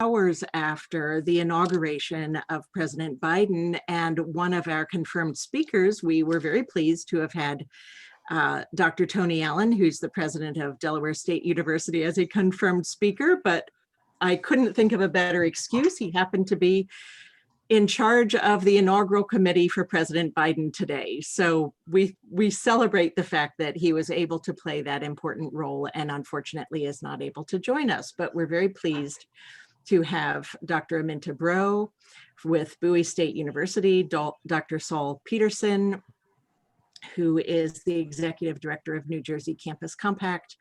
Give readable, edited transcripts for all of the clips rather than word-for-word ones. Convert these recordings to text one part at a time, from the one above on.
Hours after the inauguration of President Biden, and one of our confirmed speakers, we were very pleased to have had Dr. Tony Allen, who's the president of Delaware State University, as a confirmed speaker, but I couldn't think of a better excuse. He happened to be in charge of the inaugural committee for President Biden today. So we celebrate the fact that he was able to play that important role and unfortunately is not able to join us, but we're very pleased to have Dr. Aminta Bro with Bsu State University, Dr. Saul Peterson, who is the Executive Director of New Jersey Campus Compact,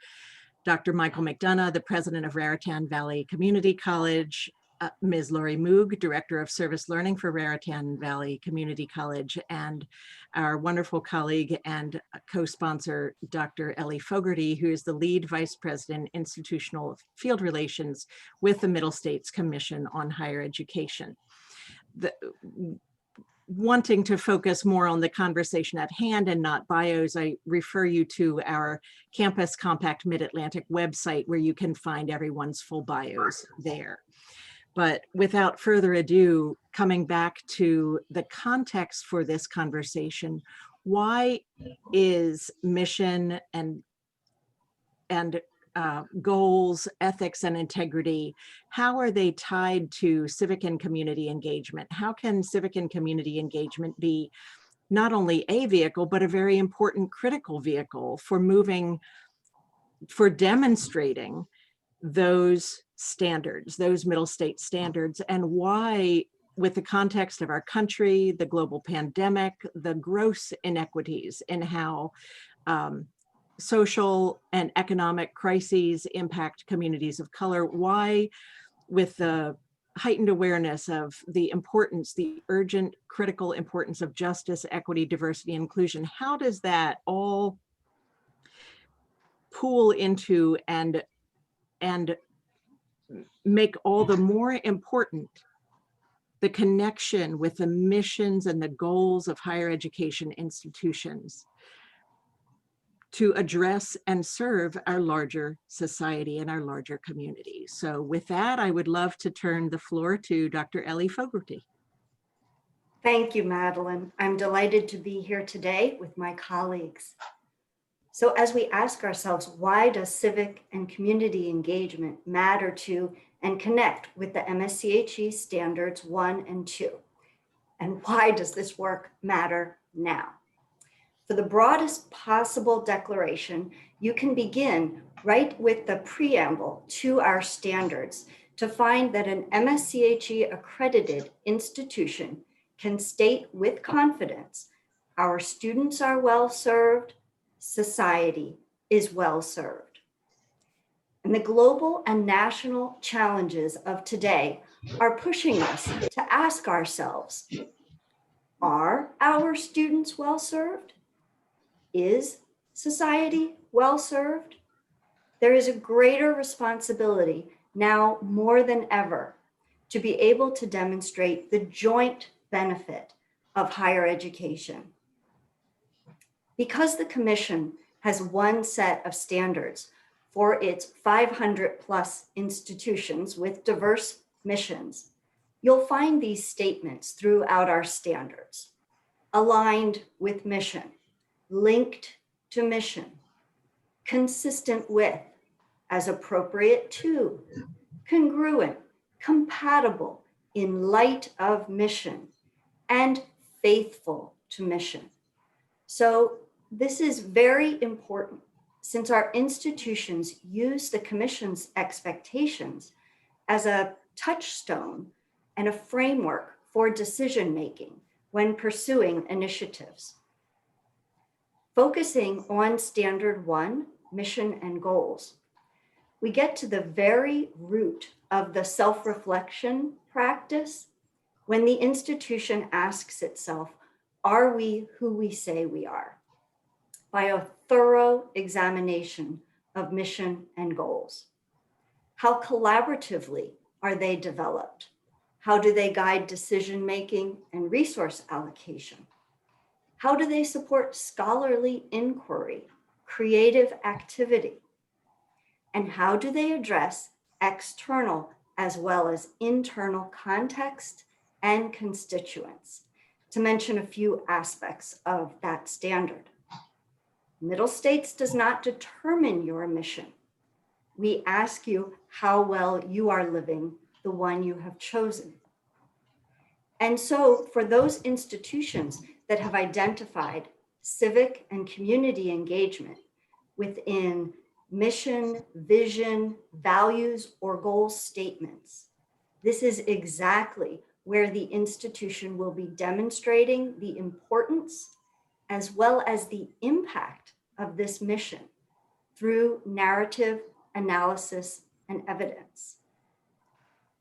Dr. Michael McDonough, the President of Raritan Valley Community College, Ms. Lori Moog, Director of Service Learning for Raritan Valley Community College, and our wonderful colleague and co-sponsor, Dr. Ellie Fogerty, who is the lead Vice President, Institutional Field Relations with the Middle States Commission on Higher Education. Wanting to focus more on the conversation at hand and not bios, I refer you to our Campus Compact Mid-Atlantic website where you can find everyone's full bios there. But without further ado, coming back to the context for this conversation, why is mission and goals, ethics, and integrity, how are they tied to civic and community engagement? How can civic and community engagement be not only a vehicle, but a very important critical vehicle for demonstrating those standards, those middle state standards, and why, with the context of our country, the global pandemic, the gross inequities in how social and economic crises impact communities of color, why, with the heightened awareness of the importance, the urgent, critical importance of justice, equity, diversity, inclusion, how does that all pool into and make all the more important the connection with the missions and the goals of higher education institutions to address and serve our larger society and our larger community. So with that, I would love to turn the floor to Dr. Ellie Fogerty. Thank you, Madeline. I'm delighted to be here today with my colleagues. So as we ask ourselves, why does civic and community engagement matter to and connect with the MSCHE standards 1 and 2? And why does this work matter now? For the broadest possible declaration, you can begin right with the preamble to our standards to find that an MSCHE accredited institution can state with confidence, our students are well served, society is well served. And the global and national challenges of today are pushing us to ask ourselves, are our students well served? Is society well served? There is a greater responsibility now more than ever to be able to demonstrate the joint benefit of higher education. Because the Commission has one set of standards for its 500 plus institutions with diverse missions, you'll find these statements throughout our standards: aligned with mission, linked to mission, consistent with, as appropriate to, congruent, compatible, in light of mission, and faithful to mission. So this is very important since our institutions use the Commission's expectations as a touchstone and a framework for decision-making when pursuing initiatives. Focusing on Standard 1, mission and goals, we get to the very root of the self-reflection practice when the institution asks itself, are we who we say we are? By a thorough examination of mission and goals. How collaboratively are they developed? How do they guide decision-making and resource allocation? How do they support scholarly inquiry, creative activity? And how do they address external as well as internal context and constituents, to mention a few aspects of that standard. Middle states does not determine your mission. We ask you how well you are living the one you have chosen. And so for those institutions that have identified civic and community engagement within mission, vision, values, or goal statements, this is exactly where the institution will be demonstrating the importance as well as the impact of this mission through narrative, analysis, and evidence.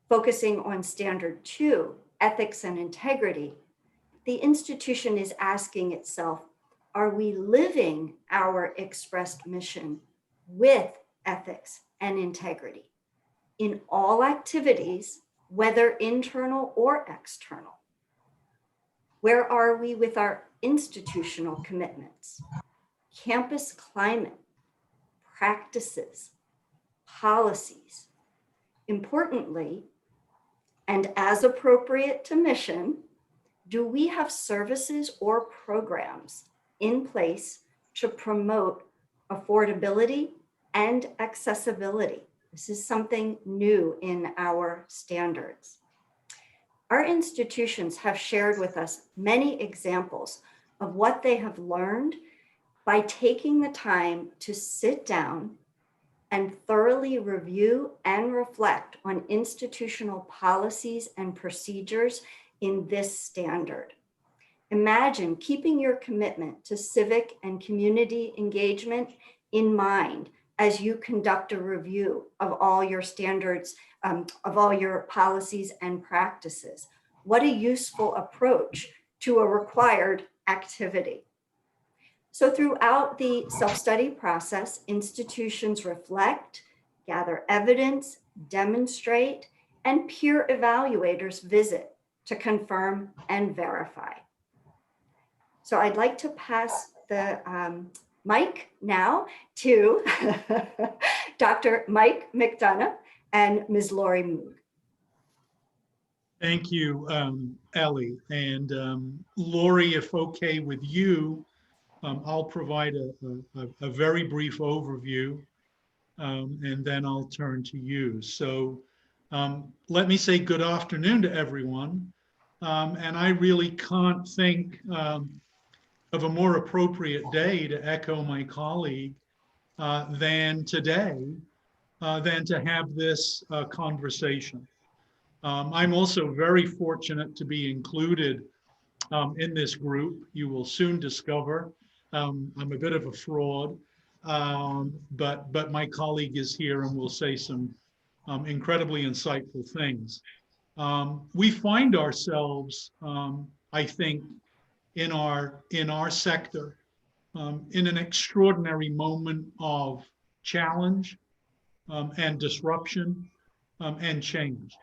Focusing on standard 2, ethics and integrity, the institution is asking itself, are we living our expressed mission with ethics and integrity in all activities, whether internal or external? Where are we with our institutional commitments, campus climate, practices, policies? Importantly, and as appropriate to mission, do we have services or programs in place to promote affordability and accessibility? This is something new in our standards. Our institutions have shared with us many examples of what they have learned by taking the time to sit down and thoroughly review and reflect on institutional policies and procedures in this standard. Imagine keeping your commitment to civic and community engagement in mind as you conduct a review of all your standards, of all your policies and practices. What a useful approach to a required activity. So throughout the self-study process, institutions reflect, gather evidence, demonstrate, and peer evaluators visit to confirm and verify. So I'd like to pass the mic now to Dr. Mike McDonough and Ms. Lori Moog. Thank you, Ellie. And Lori, if okay with you, I'll provide a very brief overview, and then I'll turn to you. So let me say good afternoon to everyone. And I really can't think of a more appropriate day to echo my colleague than today, than to have this conversation. I'm also very fortunate to be included in this group. You will soon discover I'm a bit of a fraud, but my colleague is here and will say some incredibly insightful things. We find ourselves, I think, in our sector, in an extraordinary moment of challenge and disruption and change.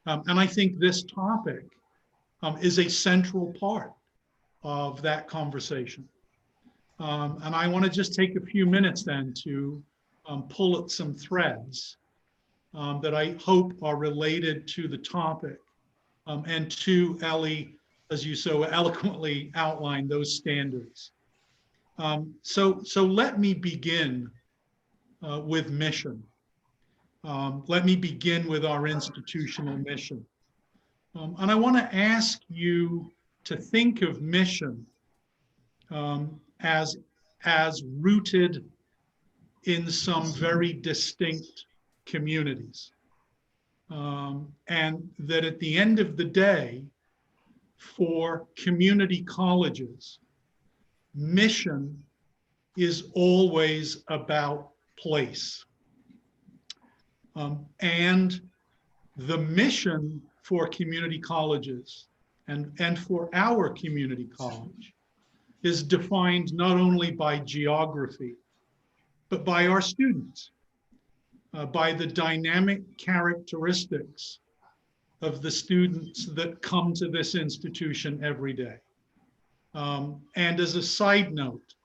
And I think this topic is a central part of that conversation. And I want to just take a few minutes then to pull at some threads that I hope are related to the topic and to Ellie, as you so eloquently outlined, those standards. So let me begin with mission. Let me begin with our institutional mission. And I want to ask you to think of mission as rooted in some very distinct communities. And that at the end of the day, for community colleges, mission is always about place. And the mission for community colleges and for our community college is defined not only by geography, but by our students, by the dynamic characteristics of the students that come to this institution every day. And as a side note,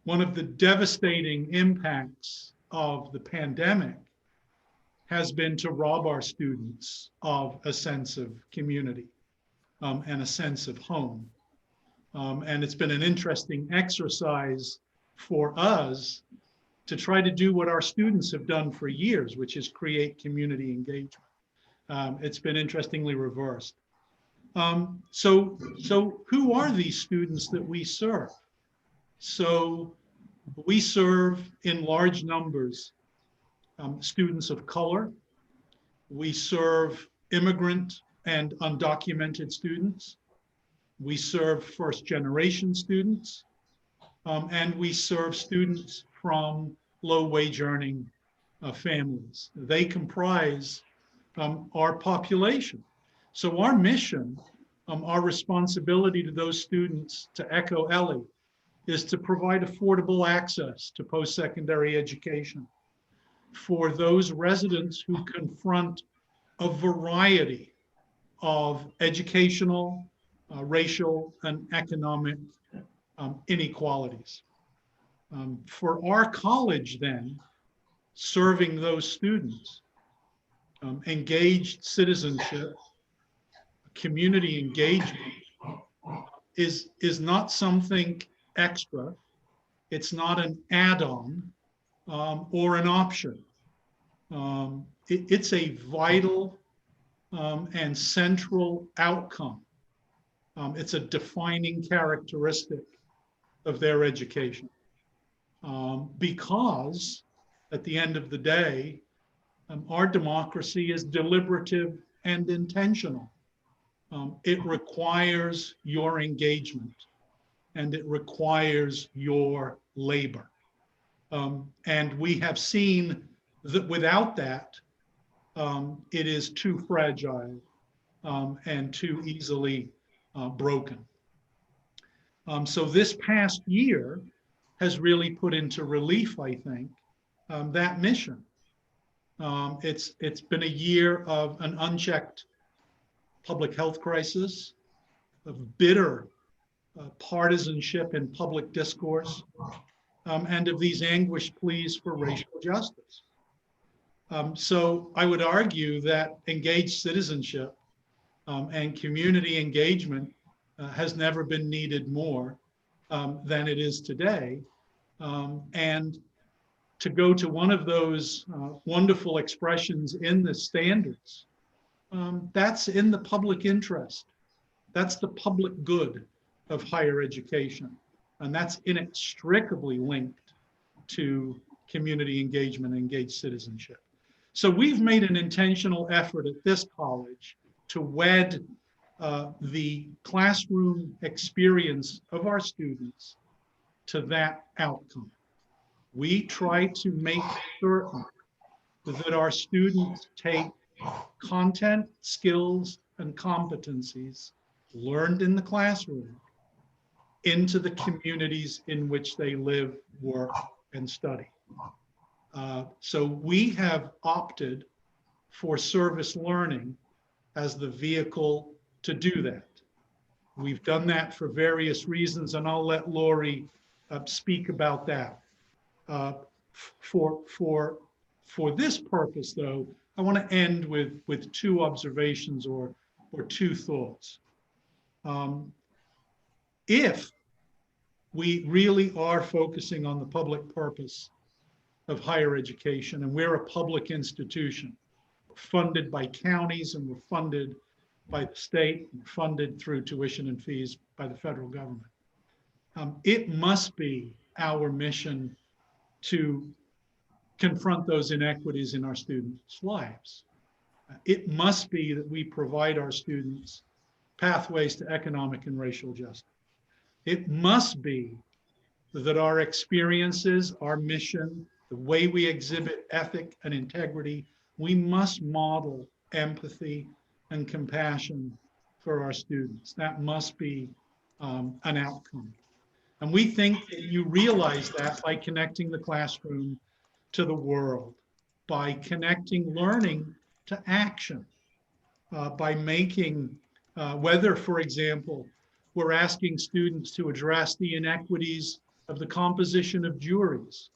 one of the devastating impacts of the pandemic has been to rob our students of a sense of community and a sense of home. And it's been an interesting exercise for us to try to do what our students have done for years, which is create community engagement. It's been interestingly reversed. So who are these students that we serve? So we serve in large numbers students of color. We serve immigrant and undocumented students. We serve first-generation students. And we serve students from low-wage earning families. They comprise our population. So our mission, our responsibility to those students, to echo Ellie, is to provide affordable access to post-secondary education for those residents who confront a variety of educational, racial, and economic inequalities. For our college then, serving those students, engaged citizenship, community engagement is not something extra. It's not an add-on or an option. It's a vital and central outcome. It's a defining characteristic of their education. Because at the end of the day, our democracy is deliberative and intentional. It requires your engagement and it requires your labor. And we have seen that without that, it is too fragile and too easily broken. So this past year has really put into relief, I think, that mission. It's been a year of an unchecked public health crisis, of bitter partisanship in public discourse, and of these anguished pleas for racial justice. So I would argue that engaged citizenship and community engagement has never been needed more than it is today. And to go to one of those wonderful expressions in the standards, that's in the public interest. That's the public good of higher education. And that's inextricably linked to community engagement and engaged citizenship. So we've made an intentional effort at this college to wed the classroom experience of our students to that outcome. We try to make certain that our students take content, skills, and competencies learned in the classroom into the communities in which they live, work, and study. So we have opted for service learning as the vehicle to do that. We've done that for various reasons, and I'll let Lori speak about that. For this purpose, though, I want to end with two observations or two thoughts. If we really are focusing on the public purpose of higher education, and we're a public institution funded by counties, and we're funded by the state, and funded through tuition and fees by the federal government, it must be our mission to confront those inequities in our students' lives. It must be that we provide our students pathways to economic and racial justice. It must be that our experiences, our mission, the way we exhibit ethic and integrity, we must model empathy and compassion for our students. That must be an outcome. And we think that you realize that by connecting the classroom to the world, by connecting learning to action, by making, whether, for example, we're asking students to address the inequities of the composition of juries.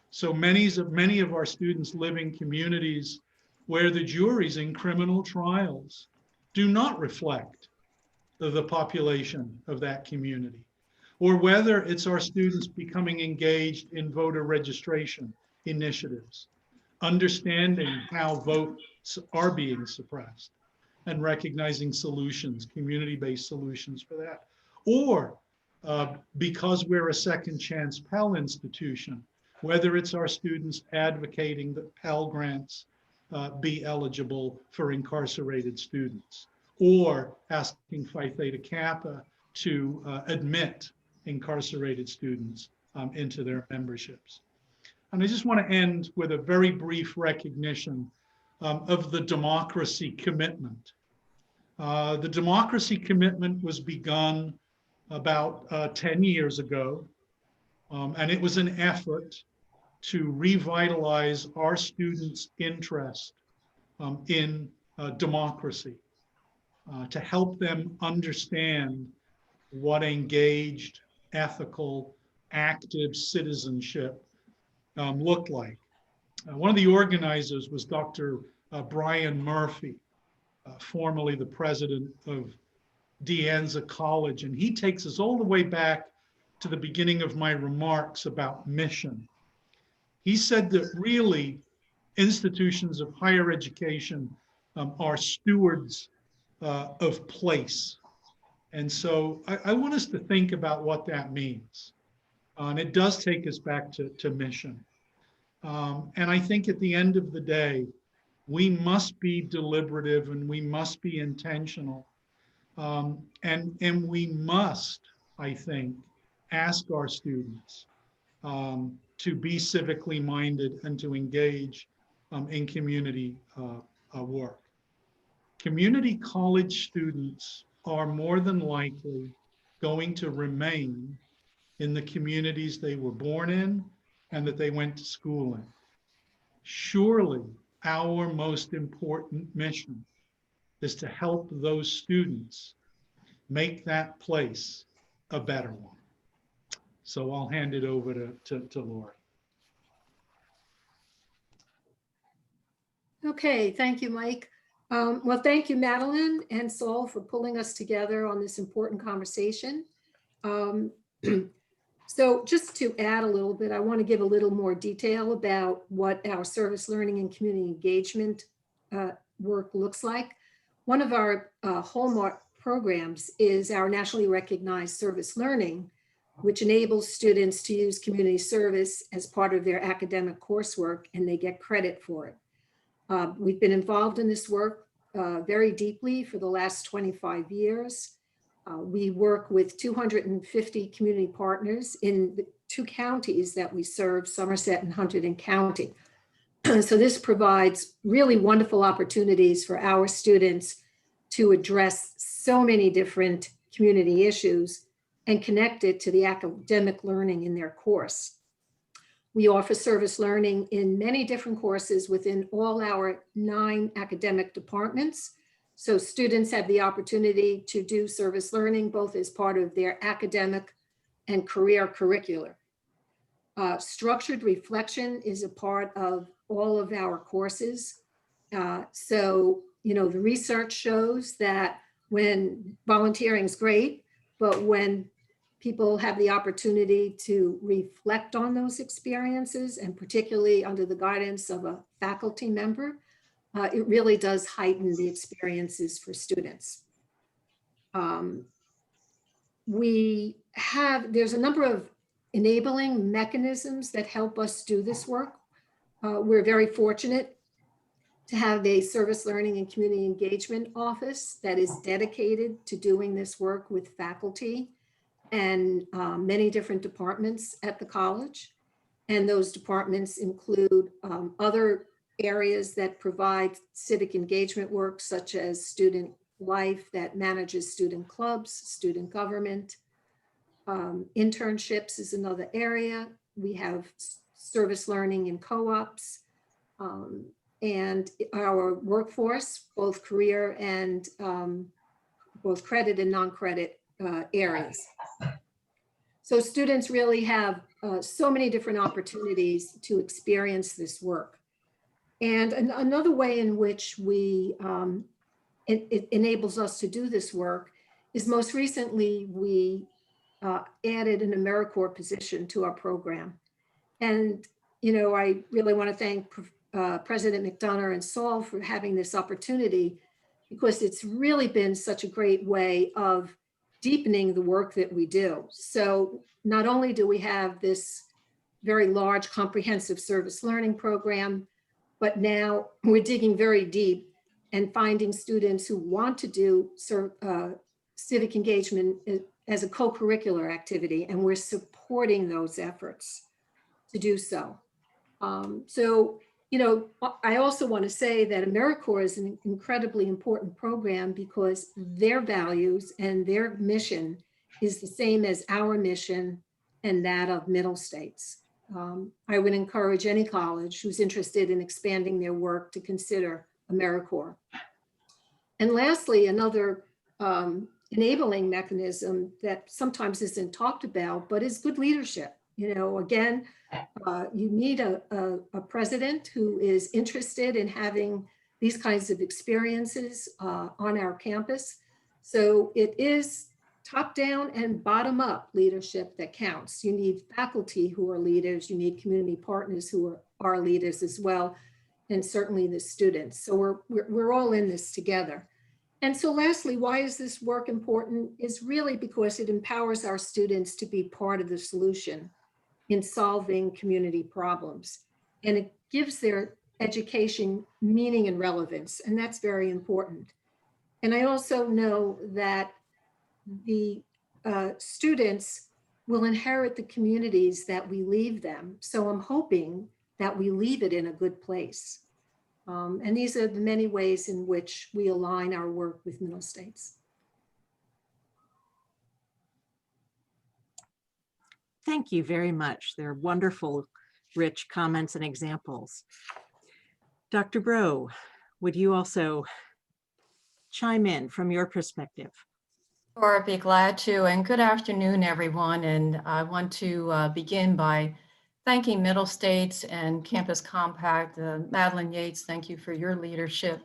So many of our students live in communities where the juries in criminal trials do not reflect the population of that community, or whether it's our students becoming engaged in voter registration initiatives, understanding how votes are being suppressed and recognizing solutions, community-based solutions for that. Or because we're a second chance Pell institution, whether it's our students advocating that Pell grants be eligible for incarcerated students, or asking Phi Theta Kappa to admit incarcerated students into their memberships. And I just want to end with a very brief recognition of the democracy commitment. The democracy commitment was begun about 10 years ago, and it was an effort to revitalize our students' interest in democracy, to help them understand what engaged, ethical, active citizenship looked like. One of the organizers was Dr. Brian Murphy, formerly the president of De Anza College, and he takes us all the way back to the beginning of my remarks about mission. He said that really institutions of higher education are stewards of place. And so I want us to think about what that means. And it does take us back to mission. And I think at the end of the day, we must be deliberative and we must be intentional. And we must, I think, ask our students to be civically minded and to engage in community work. Community college students are more than likely going to remain in the communities they were born in and that they went to school in. Surely our most important mission is to help those students make that place a better one. So I'll hand it over to Lori. Okay, thank you, Mike. Well, thank you, Madeline and Saul, for pulling us together on this important conversation. So just to add a little bit, I want to give a little more detail about what our service learning and community engagement work looks like. One of our hallmark programs is our nationally recognized service learning, which enables students to use community service as part of their academic coursework, and they get credit for it. We've been involved in this work very deeply for the last 25 years. We work with 250 community partners in the 2 counties that we serve, Somerset and Hunterdon County. So this provides really wonderful opportunities for our students to address so many different community issues and connect it to the academic learning in their course. We offer service learning in many different courses within all our 9 academic departments. So students have the opportunity to do service learning both as part of their academic and career curricular. Structured reflection is a part of all of our courses. So, you know, the research shows that when volunteering is great, but when people have the opportunity to reflect on those experiences, and particularly under the guidance of a faculty member, it really does heighten the experiences for students. There's a number of enabling mechanisms that help us do this work. We're very fortunate to have a service learning and community engagement office that is dedicated to doing this work with faculty and many different departments at the college. And those departments include other areas that provide civic engagement work, such as student life that manages student clubs, student government. Internships is another area. We have service learning in co-ops, and our workforce, both career and both credit and non-credit areas. So students really have so many different opportunities to experience this work. And another way in which it enables us to do this work is most recently we added an AmeriCorps position to our program. And, I really want to thank President McDonough and Saul for having this opportunity, because it's really been such a great way of deepening the work that we do. So not only do we have this very large comprehensive service learning program, but now we're digging very deep and finding students who want to do civic engagement as a co-curricular activity, and we're supporting those efforts to do so. I also want to say that AmeriCorps is an incredibly important program because their values and their mission is the same as our mission and that of Middle States. I would encourage any college who's interested in expanding their work to consider AmeriCorps. And lastly, another enabling mechanism that sometimes isn't talked about, but is good leadership. Again, you need a president who is interested in having these kinds of experiences on our campus. So it is top down and bottom up leadership that counts. You need faculty who are leaders, you need community partners who are leaders as well, and certainly the students. So we're all in this together. And so lastly, why is this work important? Is really because it empowers our students to be part of the solution in solving community problems. And it gives their education meaning and relevance, and that's very important. And I also know that the students will inherit the communities that we leave them. So I'm hoping that we leave it in a good place. And these are the many ways in which we align our work with Middle States. Thank you very much. They're wonderful, rich comments and examples. Dr. Bro, would you also chime in from your perspective? Sure, I'd be glad to. And good afternoon, everyone. And I want to begin by thanking Middle States and Campus Compact. Madeline Yates, thank you for your leadership.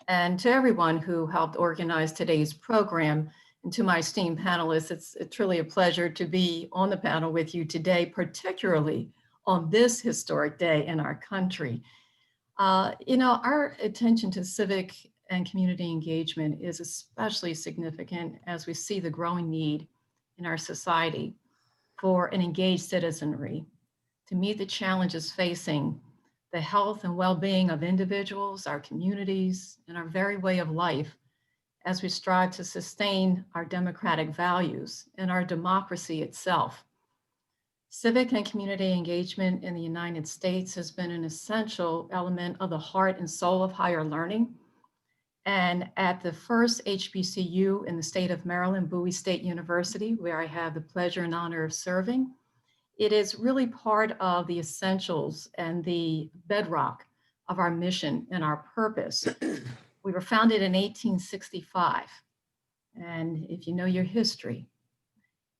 And to everyone who helped organize today's program. And to my esteemed panelists, it's truly a pleasure to be on the panel with you today, particularly on this historic day in our country. Our attention to civic and community engagement is especially significant as we see the growing need in our society for an engaged citizenry to meet the challenges facing the health and well-being of individuals, our communities, and our very way of life as we strive to sustain our democratic values and our democracy itself. Civic and community engagement in the United States has been an essential element of the heart and soul of higher learning. And at the first HBCU in the state of Maryland, Bowie State University, where I have the pleasure and honor of serving, it is really part of the essentials and the bedrock of our mission and our purpose. We were founded in 1865. And if you know your history,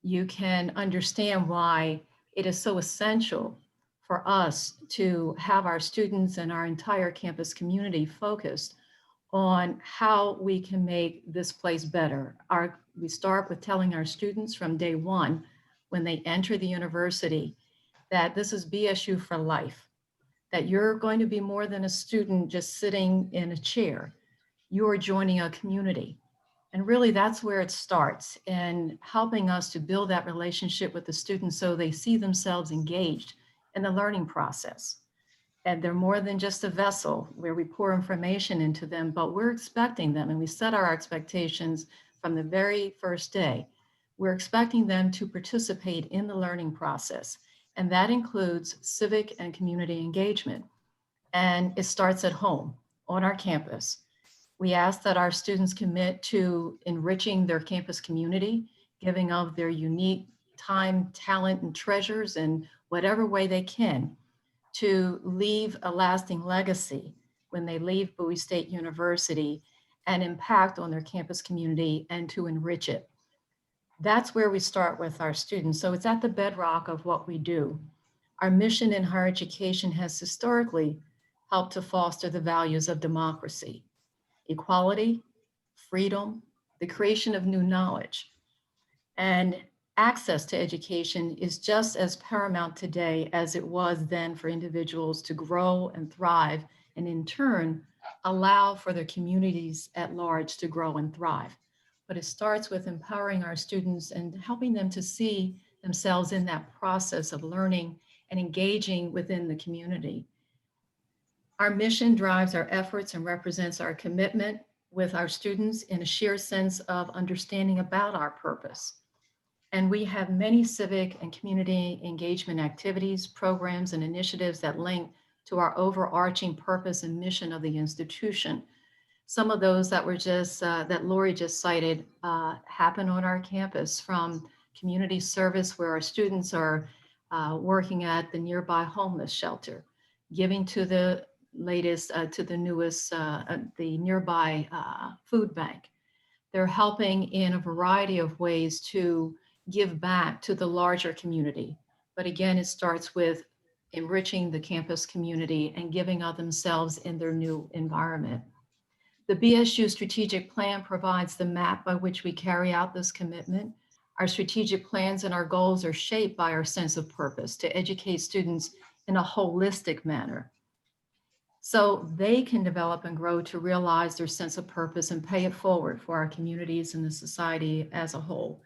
you can understand why it is so essential for us to have our students and our entire campus community focused on how we can make this place better. We start with telling our students from day one, when they enter the university, that this is BSU for life, that you're going to be more than a student just sitting in a chair. You are joining a community. And really that's where it starts, in helping us to build that relationship with the students so they see themselves engaged in the learning process. And they're more than just a vessel where we pour information into them, but we're expecting them, and we set our expectations from the very first day. We're expecting them to participate in the learning process, and that includes civic and community engagement. And it starts at home, on our campus. We ask that our students commit to enriching their campus community, giving of their unique time, talent, and treasures in whatever way they can to leave a lasting legacy when they leave Bowie State University and impact on their campus community and to enrich it. That's where we start with our students. So it's at the bedrock of what we do. Our mission in higher education has historically help to foster the values of democracy, equality, freedom, the creation of new knowledge. And access to education is just as paramount today as it was then for individuals to grow and thrive, and in turn, allow for their communities at large to grow and thrive. But it starts with empowering our students and helping them to see themselves in that process of learning and engaging within the community. Our mission drives our efforts and represents our commitment with our students in a shared sense of understanding about our purpose. And we have many civic and community engagement activities, programs, and initiatives that link to our overarching purpose and mission of the institution. Some of those that were just, that Lori just cited, happen on our campus, from community service where our students are working at the nearby homeless shelter, giving to the latest, to the newest, the nearby food bank. They're helping in a variety of ways to give back to the larger community. But again, it starts with enriching the campus community and giving of themselves in their new environment. The BSU Strategic Plan provides the map by which we carry out this commitment. Our strategic plans and our goals are shaped by our sense of purpose to educate students in a holistic manner, so they can develop and grow to realize their sense of purpose and pay it forward for our communities and the society as a whole.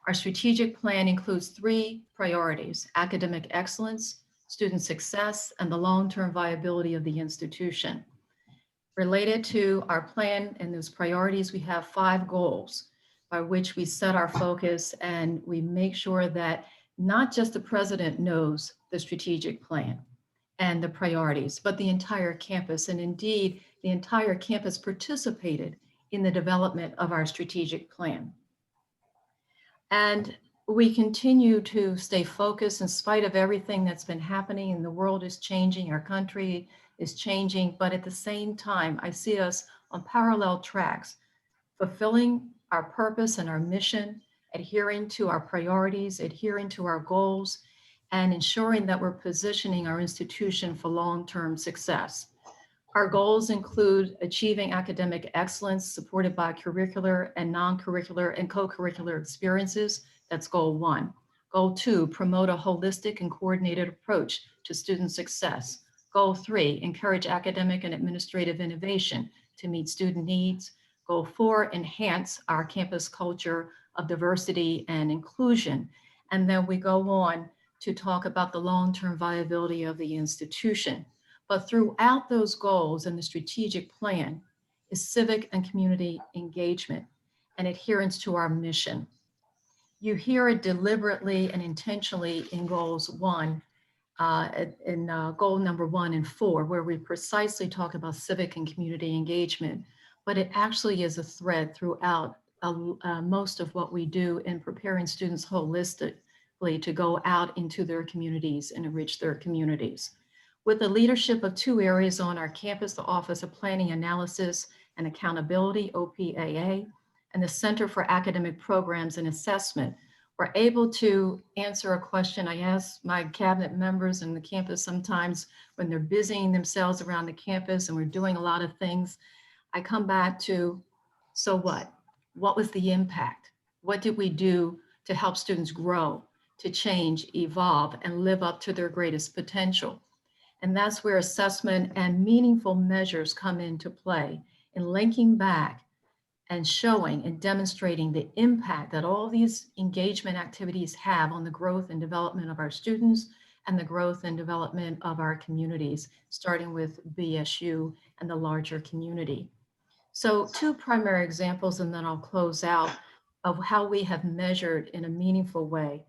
Our strategic plan includes 3 priorities: academic excellence, student success, and the long-term viability of the institution. Related to our plan and those priorities, we have 5 goals by which we set our focus, and we make sure that not just the president knows the strategic plan and the priorities, but the entire campus. And indeed, the entire campus participated in the development of our strategic plan. And we continue to stay focused in spite of everything that's been happening, and the world is changing, our country is changing, but at the same time, I see us on parallel tracks, fulfilling our purpose and our mission, adhering to our priorities, adhering to our goals, and ensuring that we're positioning our institution for long-term success. Our goals include achieving academic excellence supported by curricular and non-curricular and co-curricular experiences. That's goal 1. Goal 2, promote a holistic and coordinated approach to student success. Goal 3, encourage academic and administrative innovation to meet student needs. Goal 4, enhance our campus culture of diversity and inclusion. And then we go on to talk about the long-term viability of the institution. But throughout those goals and the strategic plan is civic and community engagement and adherence to our mission. You hear it deliberately and intentionally in goals 1, goal number 1 and 4, where we precisely talk about civic and community engagement, but it actually is a thread throughout most of what we do in preparing students holistically to go out into their communities and enrich their communities. With the leadership of 2 areas on our campus, the Office of Planning Analysis and Accountability, OPAA, and the Center for Academic Programs and Assessment, we're able to answer a question I ask my cabinet members in the campus sometimes when they're busying themselves around the campus and we're doing a lot of things. I come back to, so what? What was the impact? What did we do to help students grow, to change, evolve, and live up to their greatest potential? And that's where assessment and meaningful measures come into play in linking back and showing and demonstrating the impact that all these engagement activities have on the growth and development of our students and the growth and development of our communities, starting with BSU and the larger community. So 2 primary examples, and then I'll close out, of how we have measured in a meaningful way.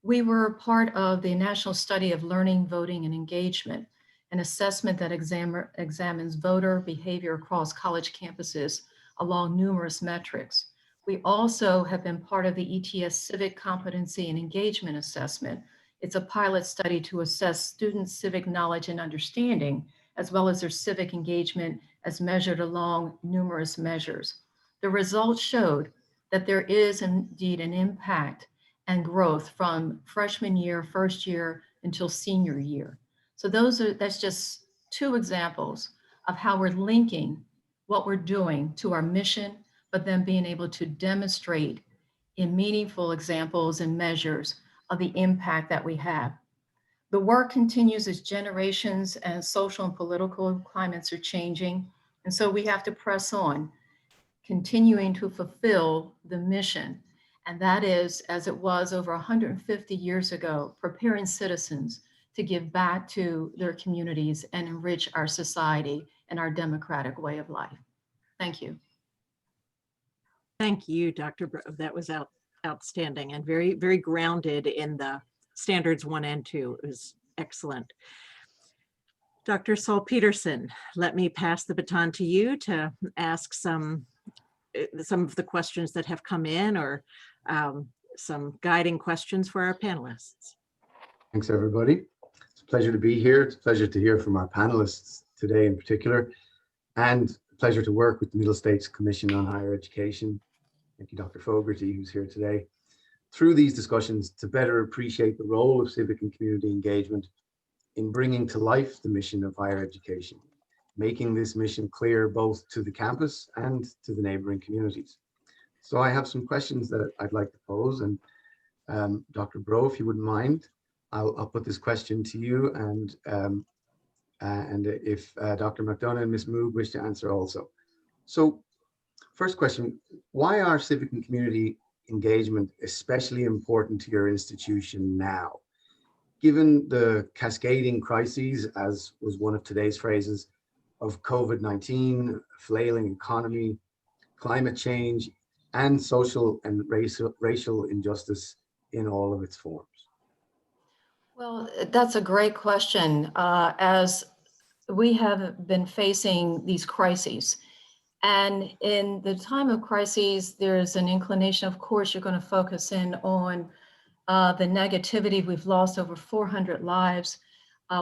We were part of the National Study of Learning, Voting, and Engagement, an assessment that examines voter behavior across college campuses along numerous metrics. We also have been part of the ETS Civic Competency and Engagement Assessment. It's a pilot study to assess students' civic knowledge and understanding, as well as their civic engagement as measured along numerous measures. The results showed that there is indeed an impact and growth from freshman year, first year, until senior year. So that's just two examples of how we're linking what we're doing to our mission, but then being able to demonstrate in meaningful examples and measures of the impact that we have. The work continues as generations and social and political climates are changing. And so we have to press on, continuing to fulfill the mission. And that is, as it was over 150 years ago, preparing citizens to give back to their communities and enrich our society and our democratic way of life. Thank you. Thank you, Dr. That was outstanding and very, very grounded in the standards 1 and 2. It was excellent. Dr. Saul Peterson, let me pass the baton to you to ask some of the questions that have come in, or some guiding questions for our panelists. Thanks, everybody. It's a pleasure to be here. It's a pleasure to hear from our panelists today in particular, and a pleasure to work with the Middle States Commission on Higher Education. Thank you, Dr. Fogerty, who's here today. Through these discussions, to better appreciate the role of civic and community engagement in bringing to life the mission of higher education, making this mission clear both to the campus and to the neighboring communities. So I have some questions that I'd like to pose, and Dr. Bro, if you wouldn't mind, I'll put this question to you, and if Dr. McDonough and Ms. Moog wish to answer also. So first question, why are civic and community engagement especially important to your institution now? Given the cascading crises, as was one of today's phrases, of COVID-19, flailing economy, climate change, and social and racial injustice in all of its forms? Well, that's a great question. As we have been facing these crises, and in the time of crises, there's an inclination, of course, you're going to focus in on the negativity. We've lost over 400 lives.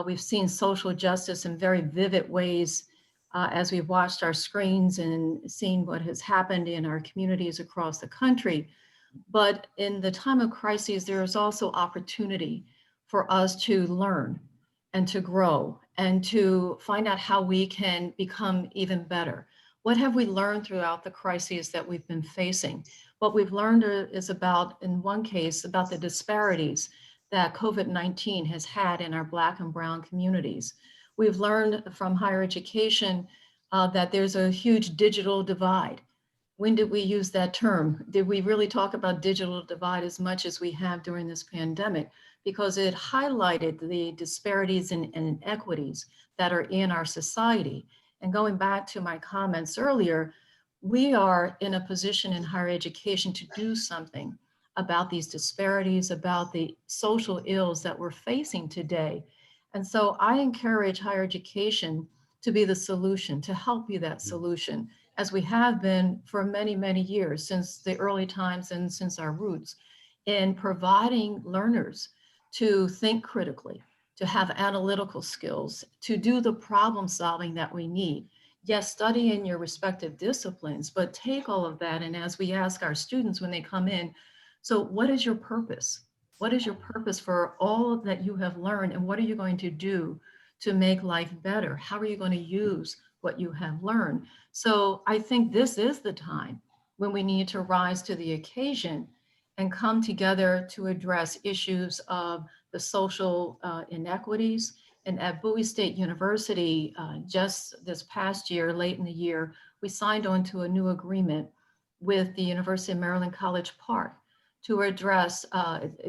We've seen social justice in very vivid ways as we've watched our screens and seen what has happened in our communities across the country. But in the time of crises, there is also opportunity for us to learn and to grow and to find out how we can become even better. What have we learned throughout the crises that we've been facing? What we've learned is about, in one case, about the disparities that COVID-19 has had in our Black and Brown communities. We've learned from higher education that there's a huge digital divide. When did we use that term? Did we really talk about digital divide as much as we have during this pandemic? Because it highlighted the disparities and inequities that are in our society. And going back to my comments earlier, we are in a position in higher education to do something about these disparities, about the social ills that we're facing today. And so I encourage higher education to be the solution, to help be that solution, as we have been for many, many years, since the early times and since our roots, in providing learners to think critically, to have analytical skills, to do the problem solving that we need. Yes, study in your respective disciplines, but take all of that. And as we ask our students when they come in, so what is your purpose? What is your purpose for all that you have learned? And what are you going to do to make life better? How are you going to use what you have learned? So I think this is the time when we need to rise to the occasion and come together to address issues of the social inequities. And at Bowie State University, just this past year, late in the year, we signed on to a new agreement with the University of Maryland College Park to address,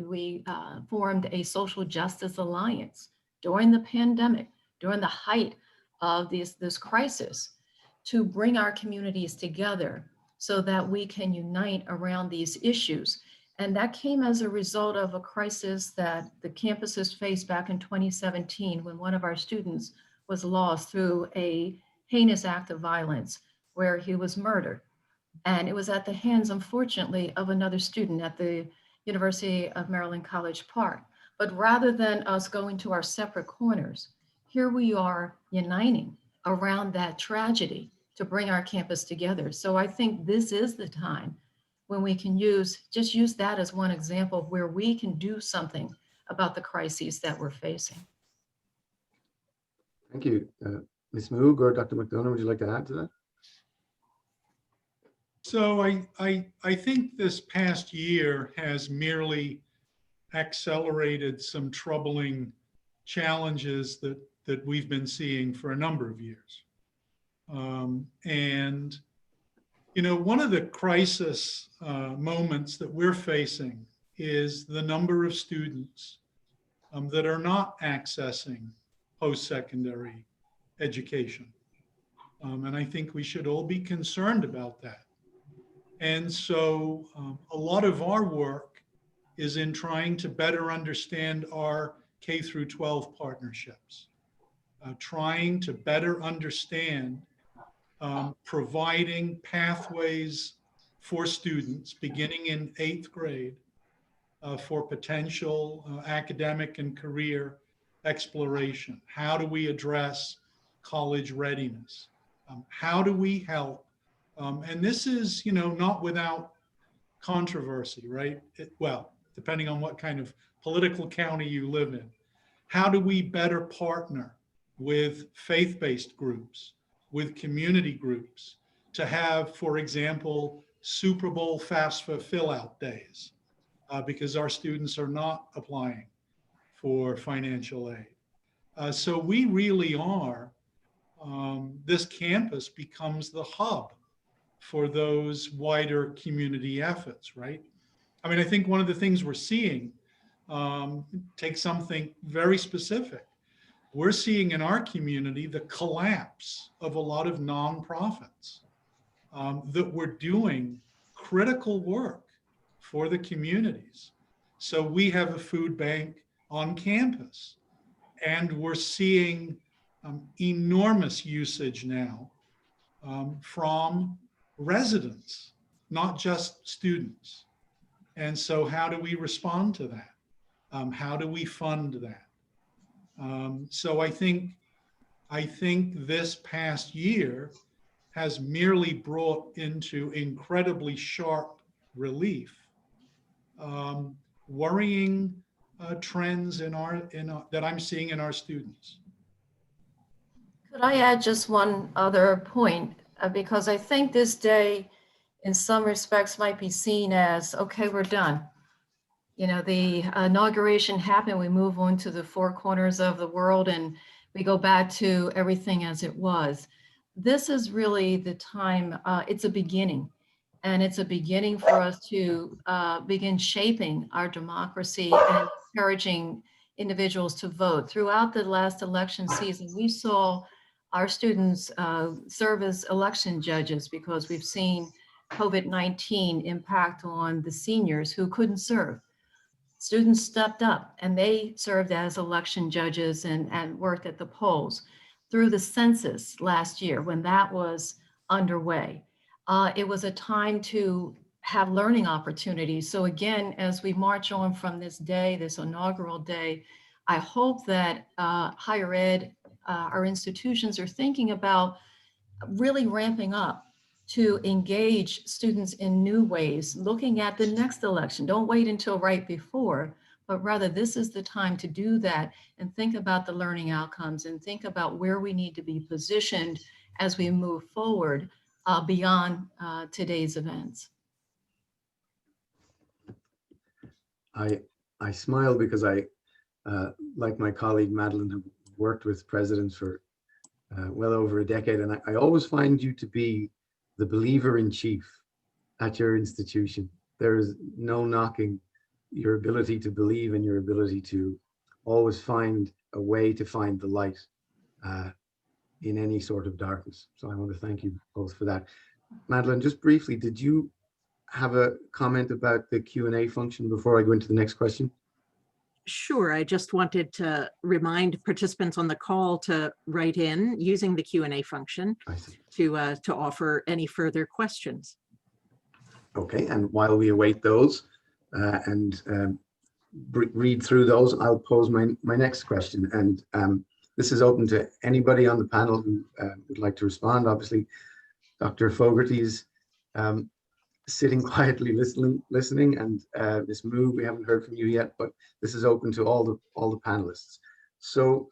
we formed a social justice alliance during the pandemic, during the height of this crisis, to bring our communities together so that we can unite around these issues. And that came as a result of a crisis that the campuses faced back in 2017 when one of our students was lost through a heinous act of violence where he was murdered. And it was at the hands, unfortunately, of another student at the University of Maryland College Park. But rather than us going to our separate corners, here we are uniting around that tragedy to bring our campus together. So I think this is the time when we can just use that as one example where we can do something about the crises that we're facing. Thank you. Ms. Moog or Dr. McDonough, would you like to add to that? So I think this past year has merely accelerated some troubling challenges that we've been seeing for a number of years. And, you know, one of the crisis moments that we're facing is the number of students that are not accessing post-secondary education. And I think we should all be concerned about that. And so a lot of our work is in trying to better understand our K through 12 partnerships, trying to better understand providing pathways for students beginning in 8th grade for potential academic and career exploration. How do we address college readiness? How do we help? And this is, you know, not without controversy, right? Well, depending on what kind of political county you live in. How do we better partner with faith-based groups, with community groups to have, for example, Super Bowl FAFSA fill-out days because our students are not applying for financial aid. So we really are, this campus becomes the hub for those wider community efforts, right? I mean, I think one of the things we're seeing, take something very specific, we're seeing in our community the collapse of a lot of nonprofits that were doing critical work for the communities. So we have a food bank on campus, and we're seeing enormous usage now from residents, not just students. And so how do we respond to that? How do we fund that? So I think this past year has merely brought into incredibly sharp relief worrying trends that I'm seeing in our students. Could I add just one other point? Because I think this day, in some respects, might be seen as, okay, we're done. You know, the inauguration happened, we move on to the four corners of the world, and we go back to everything as it was. This is really the time, it's a beginning. And it's a beginning for us to begin shaping our democracy and encouraging individuals to vote. Throughout the last election season, we saw our students serve as election judges because we've seen COVID-19 impact on the seniors who couldn't serve. Students stepped up and they served as election judges and worked at the polls. Through the census last year, when that was underway, it was a time to have learning opportunities. So again, as we march on from this day, this inaugural day, I hope that higher ed, our institutions are thinking about really ramping up to engage students in new ways, looking at the next election. Don't wait until right before, but rather this is the time to do that and think about the learning outcomes and think about where we need to be positioned as we move forward beyond today's events. I smile because I, like my colleague Madeline, have worked with presidents for well over a decade, and I always find you to be the believer in chief at your institution. There is no knocking your ability to believe and your ability to always find a way to find the light in any sort of darkness. So I want to thank you both for that. Madeline, just briefly, did you have a comment about the Q&A function before I go into the next question? Sure, I just wanted to remind participants on the call to write in using the Q&A function to offer any further questions. Okay, and while we await those and read through those, I'll pose my next question. And this is open to anybody on the panel who would like to respond. Obviously, Dr. Fogerty's sitting quietly listening, and Ms. Moo, we haven't heard from you yet, but this is open to all the panelists. So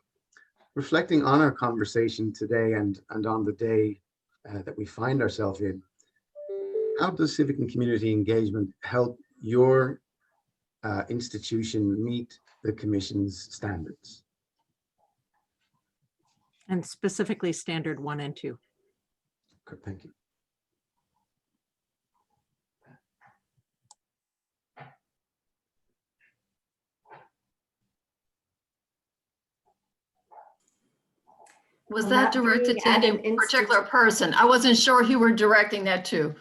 reflecting on our conversation today and on the day that we find ourselves in, how does civic and community engagement help your institution meet the Commission's standards? And specifically standard 1 and 2. Okay, thank you. Was Well, that not directed being to at any an particular institu- person? I wasn't sure who were directing that to.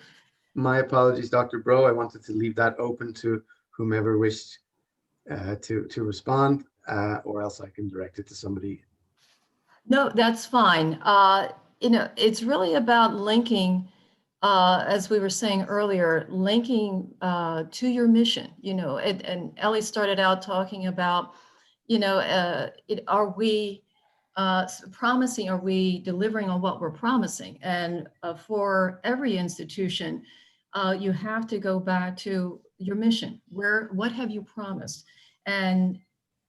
My apologies, Dr. Bro. I wanted to leave that open to whomever wished to respond, or else I can direct it to somebody. No, that's fine. It's really about linking, as we were saying earlier, linking to your mission, and Ellie started out talking about, are we promising, are we delivering on what we're promising? And for every institution, you have to go back to your mission. What have you promised? And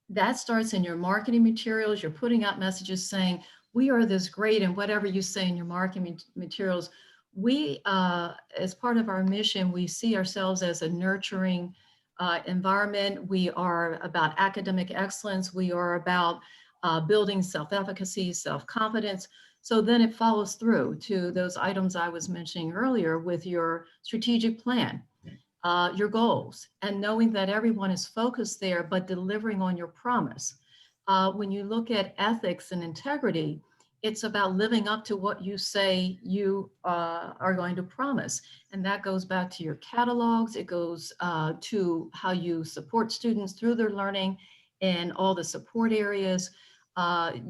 that starts in your marketing materials. You're putting out messages saying, we are this great, and whatever you say in your marketing materials, we, as part of our mission, we see ourselves as a nurturing environment. We are about academic excellence. We are about building self-efficacy, self-confidence. So then it follows through to those items I was mentioning earlier with your strategic plan, your goals, and knowing that everyone is focused there, but delivering on your promise. When you look at ethics and integrity, it's about living up to what you say you are going to promise. And that goes back to your catalogs. It goes to how you support students through their learning in all the support areas,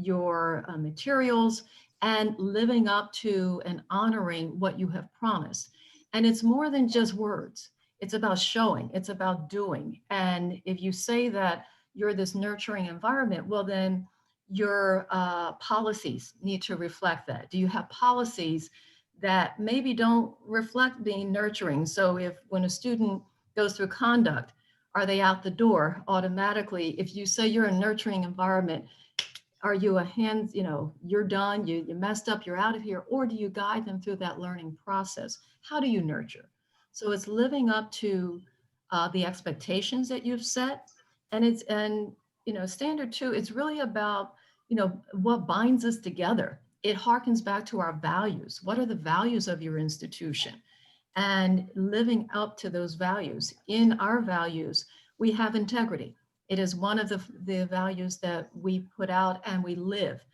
your materials, and living up to and honoring what you have promised. And it's more than just words. It's about showing, it's about doing. And if you say that you're this nurturing environment, well, then your policies need to reflect that. Do you have policies that maybe don't reflect being nurturing? So if when a student goes through conduct, are they out the door automatically? If you say you're a nurturing environment, are you a hands, you're done, you messed up, you're out of here, or do you guide them through that learning process? How do you nurture? So it's living up to the expectations that you've set. And standard 2, it's really about, what binds us together. It harkens back to our values. What are the values of your institution? And living up to those values. In our values, we have integrity. It is one of the values that we put out and we live.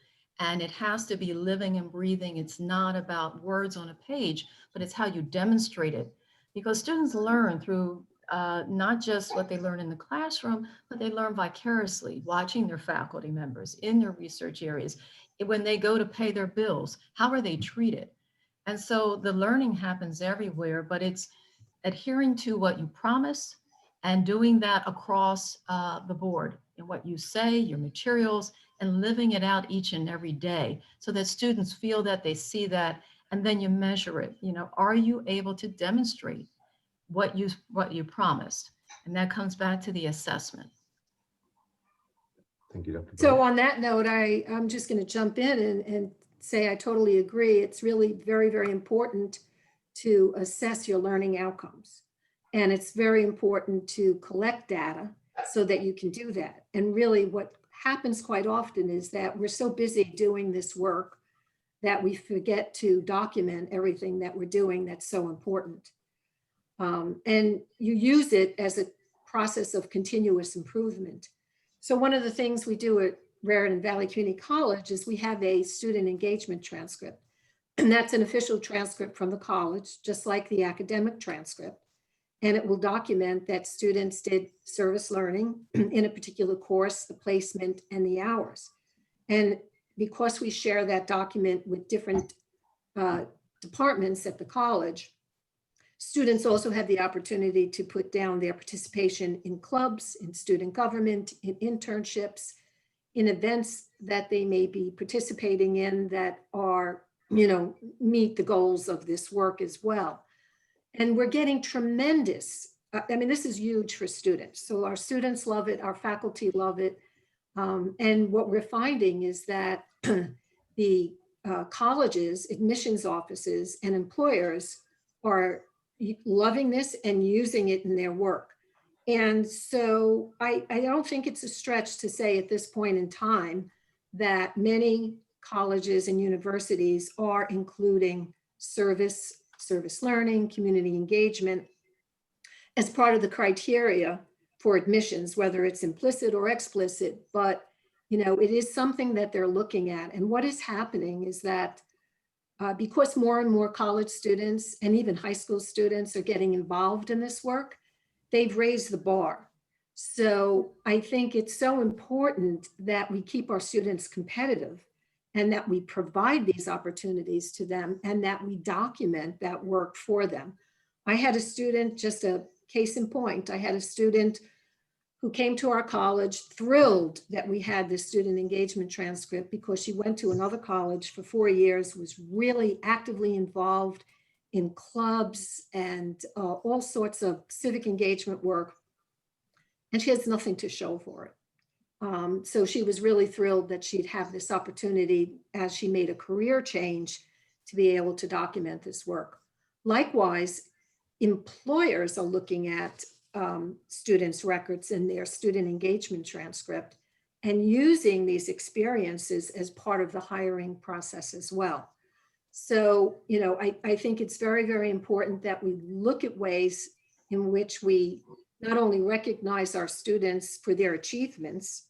And it has to be living and breathing. It's not about words on a page, but it's how you demonstrate it. Because students learn through not just what they learn in the classroom, but they learn vicariously, watching their faculty members in their research areas. When they go to pay their bills, how are they treated? And so the learning happens everywhere, but it's adhering to what you promise and doing that across the board in what you say, your materials, and living it out each and every day so that students feel that they see that, and then you measure it. Are you able to demonstrate what you promised? And that comes back to the assessment. Thank you, Dr. So Bro. on that note, I'm just going to jump in and say I totally agree. It's really very, very important to assess your learning outcomes. And it's very important to collect data so that you can do that. And really what happens quite often is that we're so busy doing this work that we forget to document everything that we're doing that's so important. And you use it as a process of continuous improvement. So one of the things we do at Raritan Valley Community College is we have a student engagement transcript. And that's an official transcript from the college, just like the academic transcript. And it will document that students did service learning in a particular course, the placement, and the hours. And because we share that document with different departments at the college, students also have the opportunity to put down their participation in clubs, in student government, in internships, in events that they may be participating in that are, meet the goals of this work as well. And we're getting tremendous, this is huge for students. So our students love it, our faculty love it. And what we're finding is that the colleges, admissions offices, and employers are loving this and using it in their work. And so I don't think it's a stretch to say at this point in time that many colleges and universities are including service learning, community engagement as part of the criteria for admissions, whether it's implicit or explicit, but it is something that they're looking at. And what is happening is that because more and more college students and even high school students are getting involved in this work, they've raised the bar. So I think it's so important that we keep our students competitive and that we provide these opportunities to them and that we document that work for them. I had a student, just a case in point, I had a student who came to our college thrilled that we had this student engagement transcript because she went to another college for 4 years, was really actively involved in clubs and all sorts of civic engagement work. And she has nothing to show for it. So she was really thrilled that she'd have this opportunity as she made a career change to be able to document this work. Likewise, employers are looking at students' records in their student engagement transcript and using these experiences as part of the hiring process as well. So, I think it's very, very important that we look at ways in which we not only recognize our students for their achievements,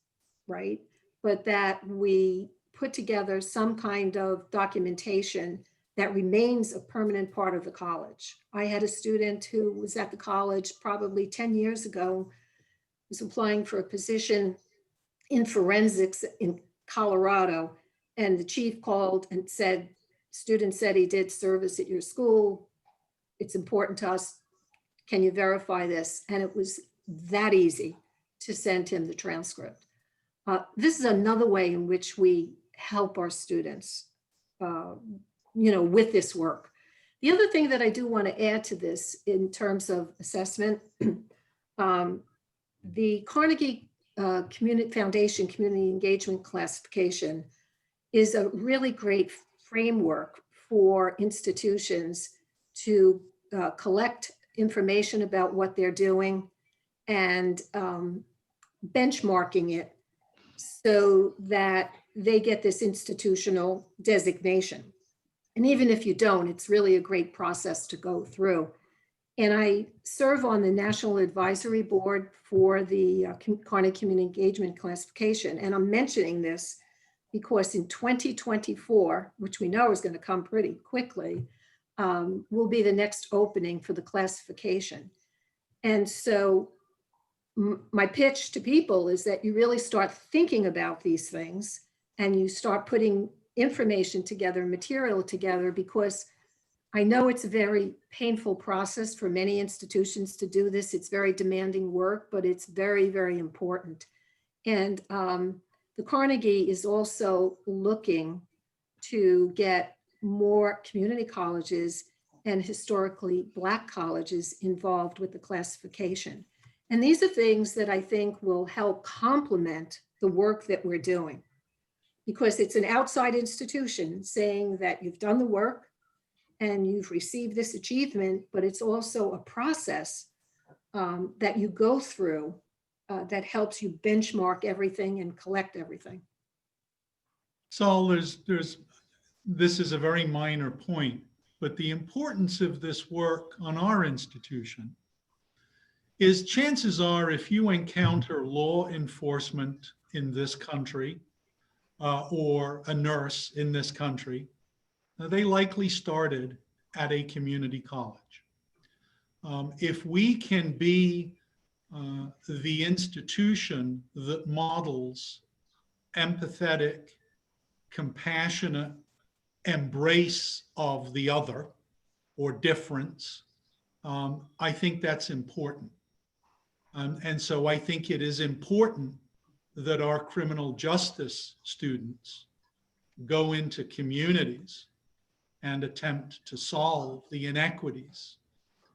right, but that we put together some kind of documentation that remains a permanent part of the college. I had a student who was at the college probably 10 years ago, was applying for a position in forensics in Colorado, and the chief called and said, student said he did service at your school. It's important to us. Can you verify this? And it was that easy to send him the transcript. This is another way in which we help our students, with this work. The other thing that I do want to add to this in terms of assessment, the Carnegie Foundation Community Engagement Classification is a really great framework for institutions to collect information about what they're doing and benchmarking it so that they get this institutional designation. And even if you don't, it's really a great process to go through. And I serve on the National Advisory Board for the Carnegie Community Engagement Classification. And I'm mentioning this because in 2024, which we know is going to come pretty quickly, will be the next opening for the classification. And so my pitch to people is that you really start thinking about these things and you start putting information together, material together, because I know it's a very painful process for many institutions to do this. It's very demanding work, but it's very, very important. And the Carnegie is also looking to get more community colleges and historically Black colleges involved with the classification. And these are things that I think will help complement the work that we're doing, because it's an outside institution saying that you've done the work and you've received this achievement, but it's also a process that you go through that helps you benchmark everything and collect everything. Saul, this is a very minor point, but the importance of this work on our institution is chances are if you encounter law enforcement in this country or a nurse in this country, they likely started at a community college. If we can be the institution that models empathetic, compassionate embrace of the other or difference, I think that's important. And so I think it is important that our criminal justice students go into communities and attempt to solve the inequities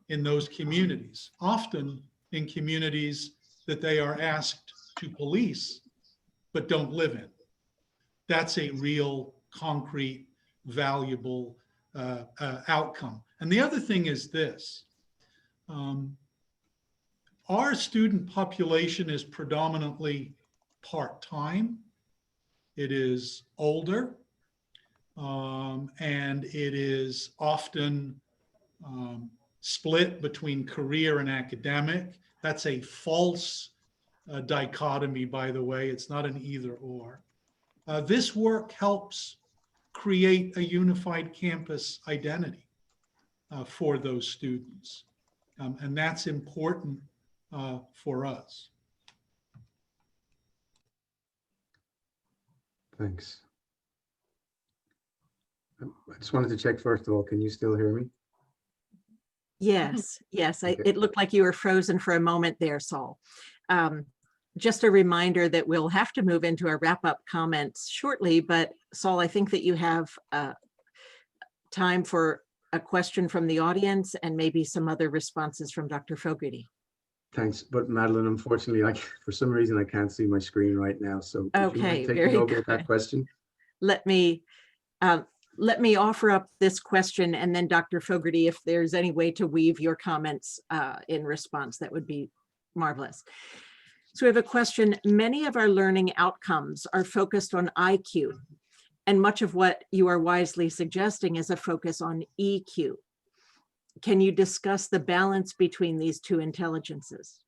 in those communities, often in communities that they are asked to police but don't live in. that's a real concrete, valuable outcome. And the other thing is this. Our student population is predominantly part-time. It is older, and it is often split between career and academic. That's a false dichotomy, by the way. It's not an either or. This work helps create a unified campus identity for those students. And that's important for us. Thanks. I just wanted to check, first of all, can you still hear me? Yes, yes, Okay. it looked like you were frozen for a moment there, Saul. Just a reminder that we'll have to move into our wrap-up comments shortly, but Saul, I think that you have time for a question from the audience and maybe some other responses from Dr. Fogerty. Thanks, but Madeline, unfortunately, for some reason, I can't see my screen right now. So would you Okay, mind taking very over with good. that question? Let me offer up this question, and then Dr. Fogerty, if there's any way to weave your comments in response, that would be marvelous. So we have a question. Many of our learning outcomes are focused on IQ, and much of what you are wisely suggesting is a focus on EQ. Can you discuss the balance between these two intelligences?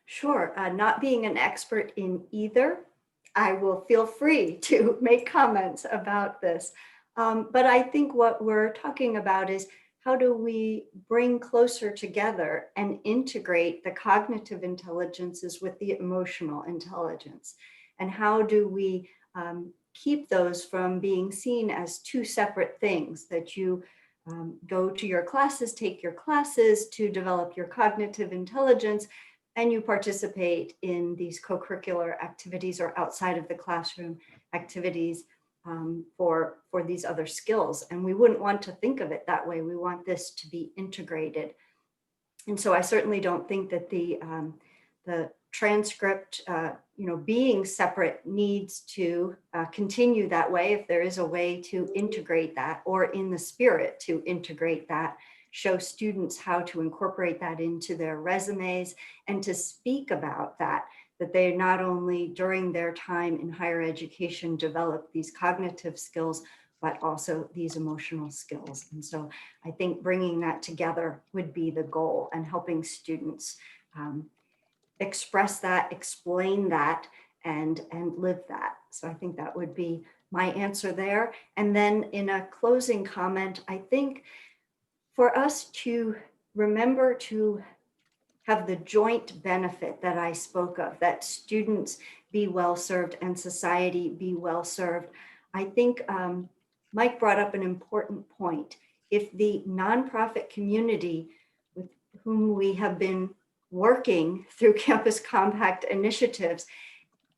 Sure. Not being an expert in either, I will feel free to make comments about this. But I think what we're talking about is how do we bring closer together and integrate the cognitive intelligences with the emotional intelligence? And how do we keep those from being seen as two separate things, that you go to your classes, take your classes to develop your cognitive intelligence, and you participate in these co-curricular activities or outside of the classroom activities for these other skills. And we wouldn't want to think of it that way. We want this to be integrated. And so I certainly don't think that the transcript, being separate needs to continue that way. If there is a way to integrate that, or in the spirit to integrate that, show students how to incorporate that into their resumes and to speak about that they not only during their time in higher education develop these cognitive skills, but also these emotional skills. And so I think bringing that together would be the goal, and helping students express that, explain that, and live that. So I think that would be my answer there. And then in a closing comment, I think for us to remember to have the joint benefit that I spoke of, that students be well served and society be well served. I think Mike brought up an important point. If the nonprofit community with whom we have been working through Campus Compact initiatives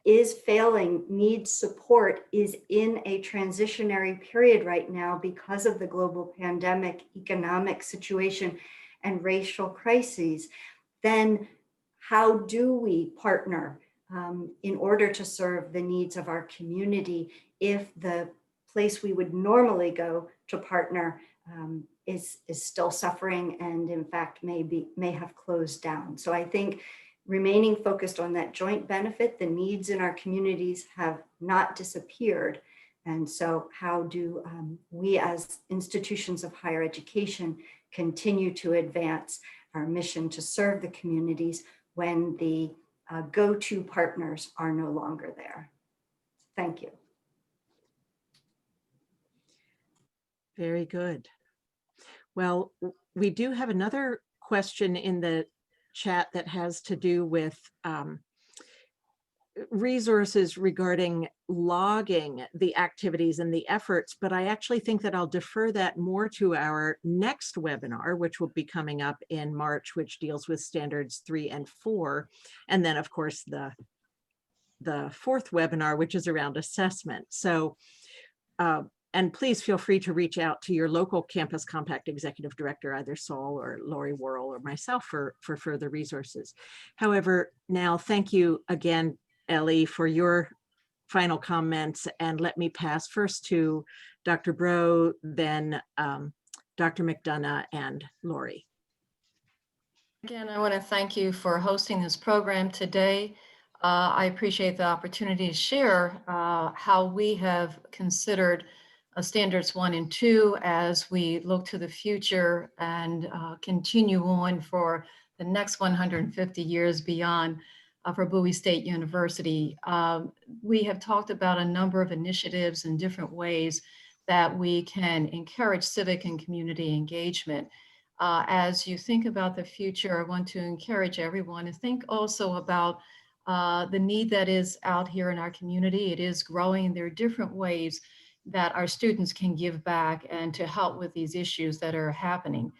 is failing, needs support, is in a transitionary period right now because of the global pandemic, economic situation, and racial crises, then how do we partner in order to serve the needs of our community if the place we would normally go to partner is still suffering and in fact may have closed down? So I think remaining focused on that joint benefit, the needs in our communities have not disappeared. And so how do we as institutions of higher education continue to advance our mission to serve the communities when the go-to partners are no longer there? Thank you. Very good. Well, we do have another question in the chat that has to do with resources regarding logging the activities and the efforts, but I actually think that I'll defer that more to our next webinar, which will be coming up in March, which deals with standards 3 and 4. And then of course the fourth webinar, which is around assessment. So, and please feel free to reach out to your local Campus Compact Executive Director, either Saul or Lori Worrell or myself for further resources. However, now thank you again, Ellie, for your final comments, and let me pass first to Dr. Bro, then Dr. McDonough and Lori. Again, I want to thank you for hosting this program today. I appreciate the opportunity to share how we have considered standards 1 and 2 as we look to the future and continue on for the next 150 years beyond for Bowie State University. We have talked about a number of initiatives and different ways that we can encourage civic and community engagement. As you think about the future, I want to encourage everyone to think also about the need that is out here in our community. It is growing. There are different ways that our students can give back and to help with these issues that are happening.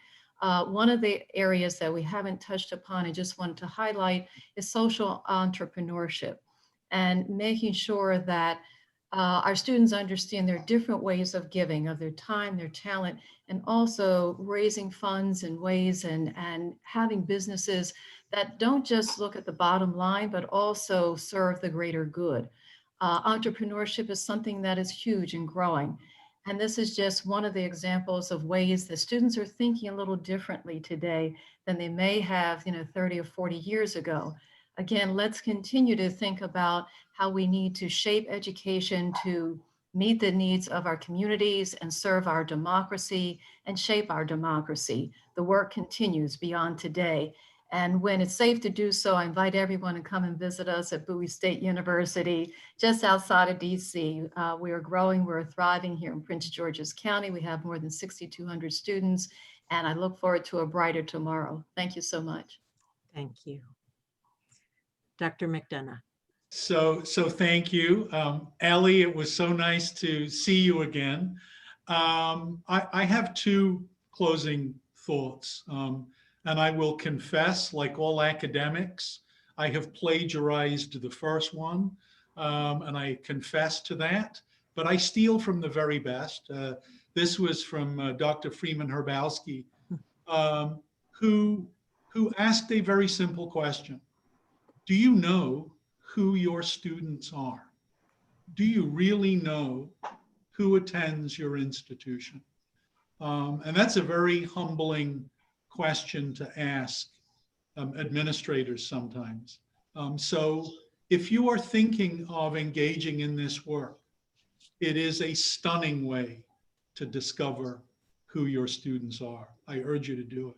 One of the areas that we haven't touched upon, I just wanted to highlight, is social entrepreneurship and making sure that our students understand there are different ways of giving of their time, their talent, and also raising funds in ways and having businesses that don't just look at the bottom line, but also serve the greater good. Entrepreneurship is something that is huge and growing. And this is just one of the examples of ways that students are thinking a little differently today than they may have, 30 or 40 years ago. Again, let's continue to think about how we need to shape education to meet the needs of our communities and serve our democracy and shape our democracy. The work continues beyond today. And when it's safe to do so, I invite everyone to come and visit us at Bowie State University, just outside of DC. We are growing, we're thriving here in Prince George's County. We have more than 6,200 students, and I look forward to a brighter tomorrow. Thank you so much. Thank you. Dr. McDonough. So thank you. Ellie, it was so nice to see you again. I have two closing thoughts. And I will confess, like all academics, I have plagiarized the first one, and I confess to that, but I steal from the very best. This was from Dr. Freeman Herbowski, who asked a very simple question. Do you know who your students are? Do you really know who attends your institution? And that's a very humbling question to ask administrators sometimes. So if you are thinking of engaging in this work, it is a stunning way to discover who your students are. I urge you to do it.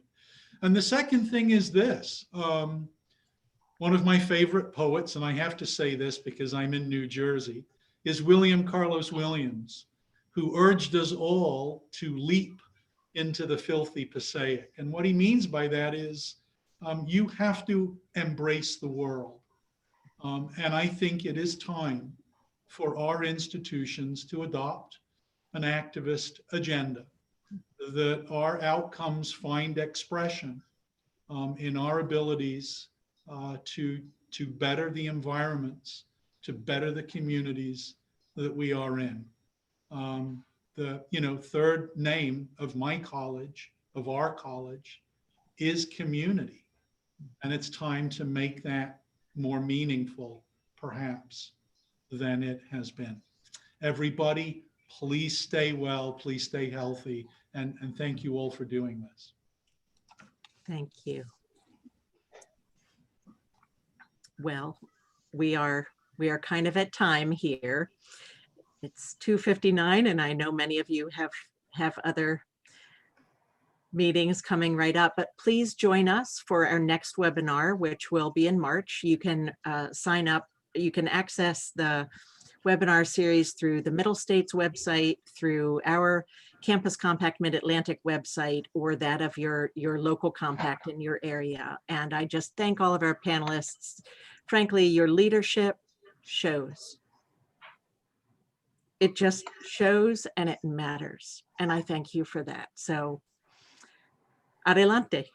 And the second thing is this. One of my favorite poets, and I have to say this because I'm in New Jersey, is William Carlos Williams, who urged us all to leap into the filthy Passaic. And what he means by that is you have to embrace the world. And I think it is time for our institutions to adopt an activist agenda, that our outcomes find expression in our abilities to better the environments, to better the communities that we are in. The third name of my college, of our college, is community. And it's time to make that more meaningful, perhaps, than it has been. Everybody, please stay well, please stay healthy, and thank you all for doing this. Thank you. Well, we are kind of at time here. It's 2:59, and I know many of you have other meetings coming right up, but please join us for our next webinar, which will be in March. You can sign up. You can access the webinar series through the Middle States website, through our Campus Compact Mid-Atlantic website, or that of your local compact in your area. And I just thank all of our panelists. Frankly, your leadership shows. It just shows and it matters. And I thank you for that. So, adelante.